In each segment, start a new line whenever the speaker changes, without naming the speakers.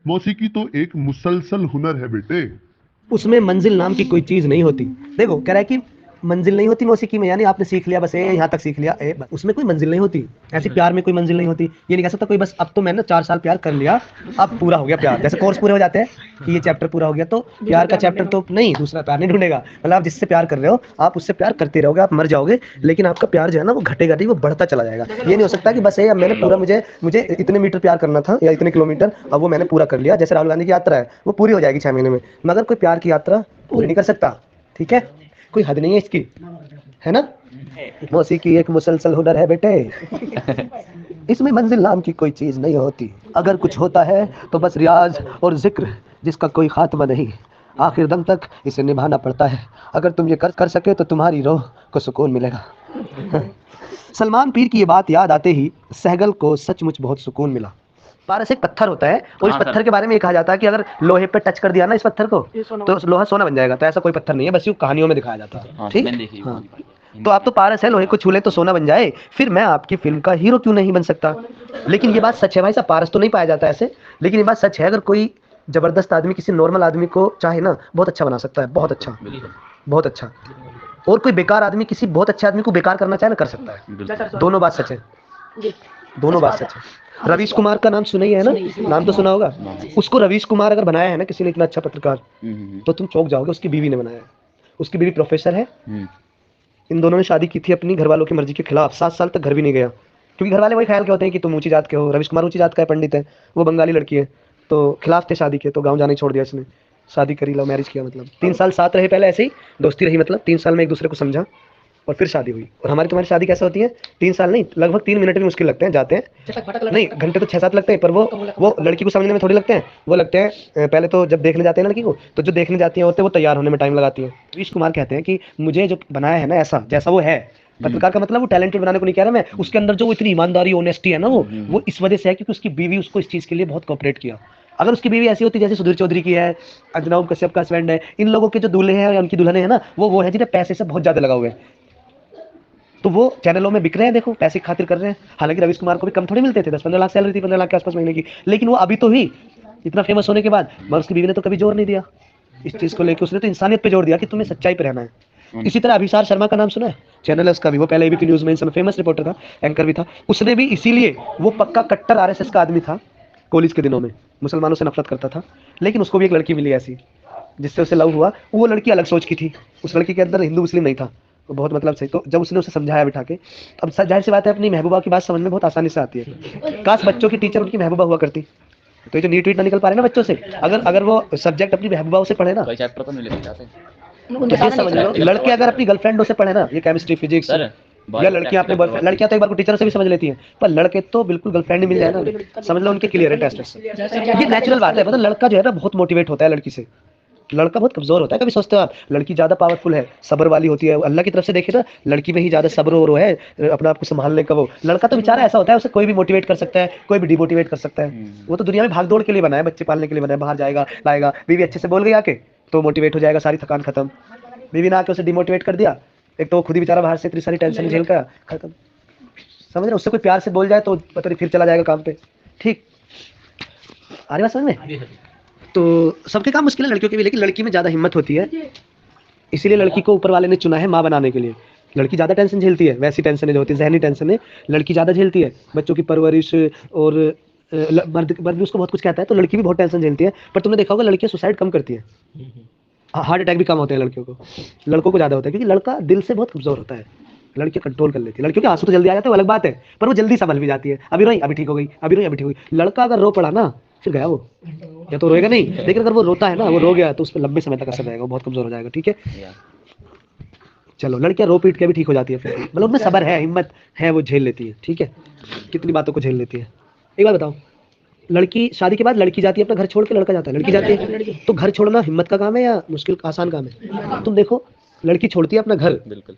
मौसीकी तो एक मुसलसल हुनर है बेटे।
उसमें मंजिल नाम की कोई चीज नहीं होती। देखो कह रहा है कि मंजिल नहीं होती मौसीकी में, यानी आपने सीख लिया बस ए यहाँ तक सीख लिया ए, उसमें कोई मंजिल नहीं होती। ऐसे प्यार में कोई मंजिल नहीं होती। ये नहीं कह सकता कोई बस अब तो मैंने 4 साल प्यार कर लिया, अब पूरा हो गया प्यार। जैसे कोर्स पूरे हो जाते हैं कि ये चैप्टर पूरा हो गया तो प्यार का चैप्टर तो नहीं, दूसरा प्यार नहीं ढूंढेगा। मतलब आप जिससे प्यार कर रहे हो आप उससे प्यार करते रहोगे, आप मर जाओगे, लेकिन आपका प्यार जो है ना वो घटेगा नहीं, वो बढ़ता चला जाएगा। ये नहीं हो सकता कि बस ये अब मैंने पूरा, मुझे मुझे इतने मीटर प्यार करना था या इतने किलोमीटर, अब वो मैंने पूरा कर लिया। जैसे राहुल गांधी की यात्रा है वो पूरी हो जाएगी 6 महीने में, मगर कोई प्यार की यात्रा पूरी नहीं कर सकता। ठीक है, कोई हद नहीं है इसकी, है ना। मौसीकी एक मुसलसल हुनर है बेटे, इसमें मंजिल नाम की कोई चीज नहीं होती। अगर कुछ होता है तो बस रियाज और जिक्र, जिसका कोई खात्मा नहीं, आखिर दम तक इसे निभाना पड़ता है। अगर तुम ये कर सके तो तुम्हारी रूह को सुकून मिलेगा। सलमान पीर की ये बात याद आते ही सहगल को सचमुच बहुत सुकून मिला। पारस एक पत्थर होता है और इस पत्थर के बारे में ये कहा जाता है कि अगर लोहे पे टच कर दिया ना इस पत्थर को तो लोहा सोना बन जाएगा। तो ऐसा कोई पत्थर नहीं है, बस यूं कहानियों में दिखाया जाता है। ठीक, हाँ। तो आप तो पारस है, लोहे को छू ले तो सोना बन जाए, फिर मैं आपकी फिल्म का हीरो क्यों नहीं बन सकता। लेकिन ये बात सच है भाई साहब, पारस तो नहीं पाया जाता ऐसे, लेकिन ये बात सच है, अगर कोई जबरदस्त आदमी किसी नॉर्मल आदमी को चाहे ना बहुत अच्छा बना सकता है, बहुत अच्छा, बहुत अच्छा। और कोई बेकार आदमी किसी बहुत अच्छे आदमी को बेकार करना चाहे ना कर सकता है। दोनों बात सच है, दोनों बात सच है। रवीश कुमार का नाम सुना ही है ना, नाम तो सुना होगा। उसको रवीश कुमार अगर बनाया है ना किसी ने, इतना अच्छा पत्रकार, तो तुम चौंक जाओगे। उसकी बीवी ने बनाया है, उसकी बीवी प्रोफेसर है। इन दोनों ने शादी की थी अपनी घर वालों की मर्जी के खिलाफ, 7 साल तक घर भी नहीं गया, क्योंकि घर वाले वही ख्याल के होते हैं कि तुम ऊंची जात के हो। रवीश कुमार ऊंची जात का है, पंडित है, वो बंगाली लड़की है, तो खिलाफ थे शादी के, तो गाँव जाना ही छोड़ दिया इसने। शादी करी, लव मैरिज किया, मतलब 3 साल साथ रहे पहले, ऐसे ही दोस्ती रही, मतलब 3 साल में एक दूसरे को समझा और फिर शादी हुई। और हमारी तुम्हारी शादी कैसे होती है, 3 साल नहीं, लगभग 3 मिनट भी मुश्किल लगते हैं, जाते हैं नहीं, घंटे तो 6-7 लगते हैं, पर वो लड़की को समझने में थोड़ी लगते हैं। वो लगते हैं पहले तो जब देखने जाते हैं लड़की को, तो जो देखने जाती है होते हैं वो तैयार होने में टाइम लगाती है। रवीश कुमार कहते हैं कि मुझे जो बनाया है ना ऐसा जैसा वो है, पत्रकार का मतलब वो टैलेंटेड बनाने को नहीं कह रहा मैं, उसके अंदर जो इतनी ईमानदारी ऑनेस्टी है ना वो इस वजह से है क्योंकि उसकी बीवी उसको इस चीज के लिए बहुत कोऑपरेट किया। अगर उसकी बीवी ऐसी होती जैसे सुधीर चौधरी की है, अजनब कश्यप का हस्बैंड है, इन लोगों के जो दूल्हे हैं या उनकी दुल्हने है ना, वो है जिन्हें पैसे से बहुत ज्यादा लगा हुआ है, तो वो चैनलों में बिक रहे हैं, देखो पैसे की खातिर कर रहे हैं। हालांकि रवीश कुमार को भी कम थोड़ी मिलते थे, 10-15 लाख सैलरी थी, 15 लाख के आसपास महीने की, लेकिन वो अभी तो ही इतना फेमस होने के बाद, मगर उसकी बीवी ने तो कभी जोर नहीं दिया इस चीज को लेकर। उसने तो इंसानियत पे जोर दिया कि तुम्हें सच्चाई पे रहना है। इसी तरह अभिसार शर्मा का नाम सुना है, चैनल है उसका भी, वो पहले एबीपी न्यूज में इन समय फेमस रिपोर्टर था, एंकर भी था। उसने भी इसीलिए, वो पक्का कट्टर आरएसएस का आदमी था कॉलेज के दिनों में, मुसलमानों से नफरत करता था, लेकिन उसको भी एक लड़की मिली ऐसी जिससे उसे लव हुआ। वो लड़की अलग सोच की थी, उस लड़की के अंदर हिंदू मुस्लिम नहीं था, तो बहुत मतलब सही। तो जब उसने उसे समझाया बिठा के, अब जाहिर सी बात है अपनी महबूबा की बात समझ में बहुत आसानी से आती है। काश बच्चों की टीचर उनकी महबूबा हुआ करती, तो ये जो नीट वीट ना निकल पा रहे ना बच्चों से, अगर वो सब्जेक्ट अपनी महबूबाओं से पढ़े ना,
चैप्टर तो नहीं लेते जाते,
तो ये समझ लो लड़के अगर अपनी गर्लफ्रेंडों से पढ़े ना, ये केमिस्ट्री फिजिक्स, या लड़कियां अपने बॉयफ्रेंड, लड़कियां तो एक बार को टीचर से भी समझ लेती हैं, पर लड़के तो बिल्कुल गर्लफ्रेंड ही मिल जाए ना, समझ लो उनके क्लियर है टेस्ट। ये नेचुरल बात है, मतलब लड़का जो है ना बहुत मोटिवेट होता है लड़की से, लड़का बहुत कमजोर होता है। कभी सोचते हो आप लड़की ज्यादा पावरफुल है, सब्र वाली होती है, अल्लाह की तरफ से देखे ना लड़की में ही ज्यादा सब्र और वो है अपने आप को संभालने का। वो लड़का तो बेचारा ऐसा होता है, उसे कोई भी मोटिवेट कर सकता है, कोई भी डिमोटिवेट कर सकता है। वो तो दुनिया में भाग दौड़ के लिए बना है, बच्चे पालने के लिए बना है, बाहर जाएगा लाएगा, बीवी अच्छे से बोल गई आके तो मोटिवेट हो जाएगा, सारी थकान खत्म। बीवी ने आके उसे डिमोटिवेट कर दिया, एक तो खुद ही बेचारा बाहर से इतनी सारी टेंशन झेल कर खत्म। समझ रहे, उससे कोई प्यार से बोल जाए तो पता नहीं फिर चला जाएगा काम पे। ठीक, आ रही बात समझ में। तो सबके काम मुश्किल है, लड़कियों के भी, लेकिन लड़की में ज्यादा हिम्मत होती है, इसीलिए लड़की को ऊपर वाले ने चुना है माँ बनाने के लिए। लड़की ज्यादा टेंशन झेलती है, वैसी टेंशन जो होती है जहनी टेंशन है लड़की ज्यादा झेलती है, बच्चों की परवरिश, और मर्द भी उसको बहुत कुछ कहता है, तो लड़की भी बहुत टेंशन झेलती है। पर तुमने देखा होगा लड़कियां सुसाइड कम करती है, हार्ट अटैक भी कम होते हैं लड़कियों को, लड़कों को ज्यादा होता है, क्योंकि लड़का दिल से बहुत कमजोर होता है, लड़की कंट्रोल कर लेती है। लड़कियों के आंसू तो जल्दी आ जाते हैं, वो अलग बात है, पर वो जल्दी संभल भी जाती है, अभी रोई अभी ठीक हो गई, अभी रोई अभी ठीक हो गई। लड़का अगर रो पड़ा ना फिर गया वो, या तो रोएगा नहीं, लेकिन अगर वो रोता है ना, वो रो गया तो उस पर लंबे समय तक असर रहेगा, वो बहुत कमजोर हो जाएगा। ठीक है, चलो लड़कियां रो पीट के भी ठीक हो जाती है फिर, मतलब उनमें सब्र है, हिम्मत है, वो झेल लेती है। ठीक है, कितनी बातों को झेल लेती है। एक बात बताओ, लड़की शादी के बाद लड़की जाती है अपना घर छोड़ के, लड़का जाता है, लड़की जाती है, तो घर छोड़ना हिम्मत का काम है या मुश्किल आसान काम है। तुम देखो लड़की छोड़ती है अपना घर,
बिल्कुल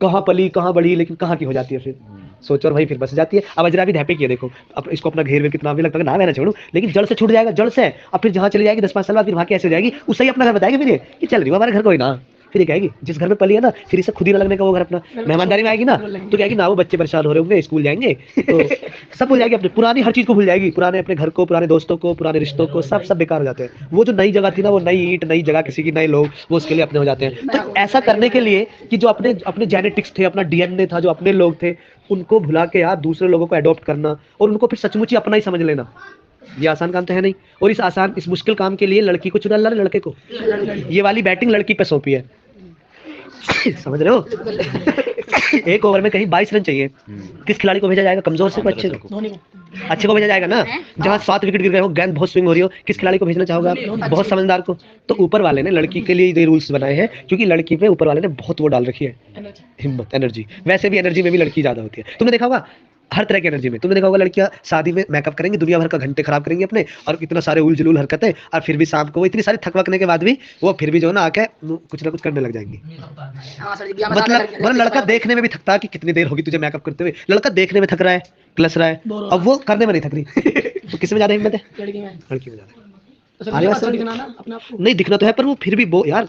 कहाँ पली कहाँ बढ़ी, लेकिन कहाँ की हो जाती है फिर, सोचो, और वही फिर बस जाती है। अब अजरा भी धैपे किया, देखो अब इसको अपना घेर में कितना भी लगता है ना मैं ना छोड़ू, लेकिन जड़ से छूट जाएगा, जड़ से। अब फिर जहाँ चली जाएगी 10-5 साल बाद, फिर वहाँ कैसे हो जाएगी, उससे ही अपना घर बताएगी फिर ये कि चल रही हमारे घर कोई ना, फिर ये कहेगी जिस घर में पली है ना, फिर इसे खुद ही ना लगने का वो घर अपना, मेहमानदारी में आएगी ना तो कहेगी ना वो बच्चे परेशान हो रहे होंगे, स्कूल जाएंगे तो सब भूल जाएगी, अपनी पुरानी हर चीज को भूल जाएगी, पुराने अपने घर को, पुराने दोस्तों को, पुराने रिश्तों को, सब बेकार हो जाते हैं। वो जो नई जगह थी ना, वो नई ईंट, नई जगह, किसी की नए लोग, वो उसके लिए अपने हो जाते हैं। तो ऐसा करने के लिए कि जो अपने अपने जेनेटिक्स थे, अपना डीएनए था, जो अपने लोग थे, उनको भुला के यार दूसरे लोगों को अडॉप्ट करना और उनको फिर सचमुच ही अपना ही समझ लेना, ये आसान काम तो है नहीं। और इस मुश्किल काम के लिए लड़की को चुना, लड़के को, ये वाली बैटिंग लड़की पे सौंपी है। समझ रहे हो? एक ओवर में कहीं 22 रन चाहिए, किस खिलाड़ी को भेजा जाएगा? कमजोर से अच्छे को, अच्छे को भेजा जाएगा ना। जहां 7 विकेट गिर गए हो, गेंद बहुत स्विंग हो रही हो, किस खिलाड़ी को भेजना चाहोगे आप? बहुत समझदार को। तो ऊपर वाले ने लड़की के लिए ये रूल्स बनाए हैं, क्योंकि लड़की पे ऊपर वाले ने बहुत वो डाल रखी है, हिम्मत, एनर्जी। वैसे भी एनर्जी में भी लड़की ज्यादा होती है, तुमने देखा होगा हर तरह की एनर्जी में। तुमने देखा होगा लड़कियां शादी में मेकअप करेंगी, दुनिया भर का घंटे खराब करेंगी अपने, और इतना सारे उल जुलूल हरकतें, और फिर भी शाम को वो इतनी सारी थकवकने के बाद भी वो फिर भी जो है ना आके कुछ ना कुछ करने लग जाएंगी। मतलब लड़का देखने में भी थकता है कि कितनी देर होगी तुझे मेकअप करते हुए, लड़का देखने में थक रहा है, क्लस रहा है, अब वो करने में नहीं थक रही। तो किस में ज्यादा हिम्मत है? लड़की में ज्यादा। नहीं दिखना तो है, पर वो फिर भी वो यार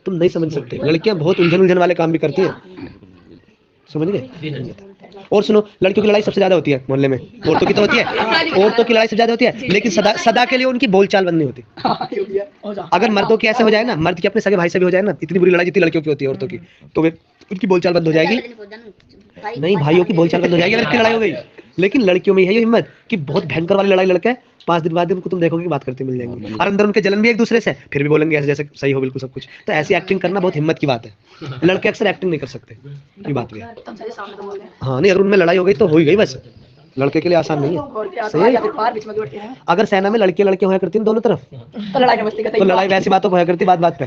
तुम नहीं समझ सकते, लड़कियां बहुत उलझन वाले काम भी करती है, समझ गए? और सुनो, लड़कियों की लड़ाई सबसे ज्यादा होती है मोहल्ले में, औरतों की तो होती है, औरतों की लड़ाई सबसे ज्यादा होती है, लेकिन सदा के लिए उनकी बोलचाल बंद नहीं होती। अगर मर्दों की ऐसे हो जाए ना, मर्द की अपने सगे भाई से भी हो जाए ना, इतनी बुरी लड़ाई जितनी लड़कियों की होती है औरतों की, तो वे उनकी बोलचाल बंद हो जाएगी। नहीं, भाइयों की बोलचाल बंद हो जाएगी अगर लड़ाई हो गई। लेकिन लड़कियों में है ये हिम्मत कि बहुत भयंकर वाली लड़ाई लड़के 5 दिन बाद उनको तुम देखोगे कि बात करते मिल जाएंगे, और अंदर उनके जलन भी एक दूसरे से, फिर भी बोलेंगे ऐसे जैसे सही हो बिल्कुल सब कुछ। तो ऐसी एक्टिंग करना बहुत हिम्मत की बात है, लड़के अक्सर एक्टिंग नहीं कर सकते, ये बात भी है। हाँ नहीं, अगर उनमें लड़ाई हो गई तो हो ही गई बस, लड़के के लिए आसान नहीं है। सही है। अगर सेना में लड़के होया करती हैं दोनों तरफ, तो लड़ाई वैसी बातों पर होया करती, बात पे,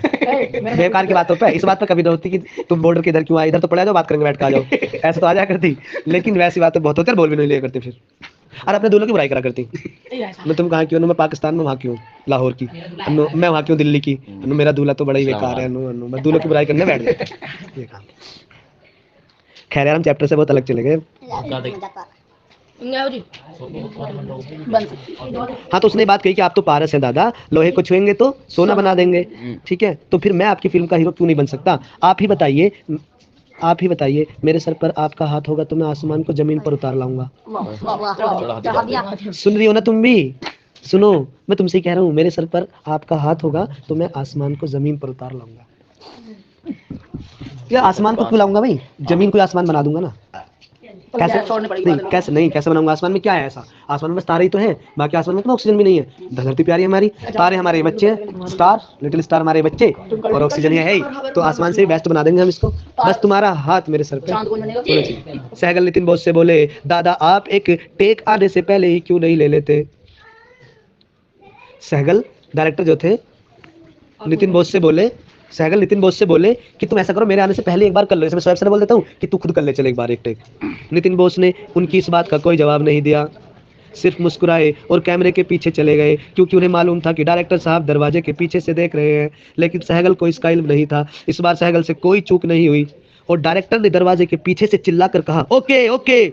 बेकार की बातों पे। इस बात पे कभी नहीं होती कि तुम बॉर्डर के इधर क्यों आए, इधर तो पड़ा जाओ, बात करेंगे, बैठ के आ जाओ, ऐसा तो आ जाया करती। लेकिन वैसी बातें बहुत होती है, बोल भी नहीं लिया करती फिर, और अपने दूल्हों की बुराई करा करती। मैं तुम कहाँ की हो? मैं पाकिस्तान में, वहाँ की हूँ, लाहौर की, मैं वहाँ की हूँ, दिल्ली की, मेरा दूल्हा तो बड़ा ही बेकार है, मैं दूल्हों की बुराई करने बैठ गया। खैर यार, हम चैप्टर से बहुत अलग चले गए। हाँ, तो उसने बात कही कि आप तो पारस हैं दादा, लोहे को छुएंगे तो सोना बना देंगे, ठीक है, तो फिर मैं आपकी फिल्म का हीरो क्यों नहीं बन सकता? आप ही बताइए, मेरे सर पर आपका हाथ होगा तो मैं आसमान को जमीन पर उतार लाऊंगा। सुन रही हो ना तुम भी? सुनो, मैं तुमसे ही कह रहा हूँ, मेरे सर पर आपका हाथ होगा तो मैं आसमान को जमीन पर उतार लाऊंगा। या आसमान को क्यों लाऊंगा भाई, जमीन को आसमान बना दूंगा ना। कैसे बनाऊंगा? आसमान में क्या है ऐसा? आसमान में बस तारे ही तो हैं, बाकी आसमान में तो ऑक्सीजन भी नहीं है। धरती प्यारी है हमारी, तारे हमारे बच्चे, स्टार, लिटिल स्टार हमारे बच्चे, और ऑक्सीजन है ही, तो आसमान से बेस्ट बना देंगे हम इसको। बस तुम्हारा हाथ मेरे सर पे होना चाहिए। सहगल नितिन बोस से बोले, दादा आप एक टेक आने से पहले ही क्यों नहीं ले लेते? सहगल डायरेक्टर जो थे, नितिन बोस से बोले कि तुम ऐसा करो, मेरे आने से पहले एक बार कर लो। इसमें स्वयं से बोल देता हूँ कि तू खुद कर ले, चल एक बार एक टेक। नितिन बोस ने उनकी इस बात का कोई जवाब नहीं दिया, सिर्फ मुस्कुराए और कैमरे के पीछे चले गए, क्योंकि उन्हें मालूम था कि डायरेक्टर साहब दरवाजे के पीछे से देख रहे हैं। लेकिन सहगल को इसका इल्म नहीं था। इस बार सहगल से कोई चूक नहीं हुई और डायरेक्टर ने दरवाजे के पीछे से चिल्लाकर कहा, ओके ओके।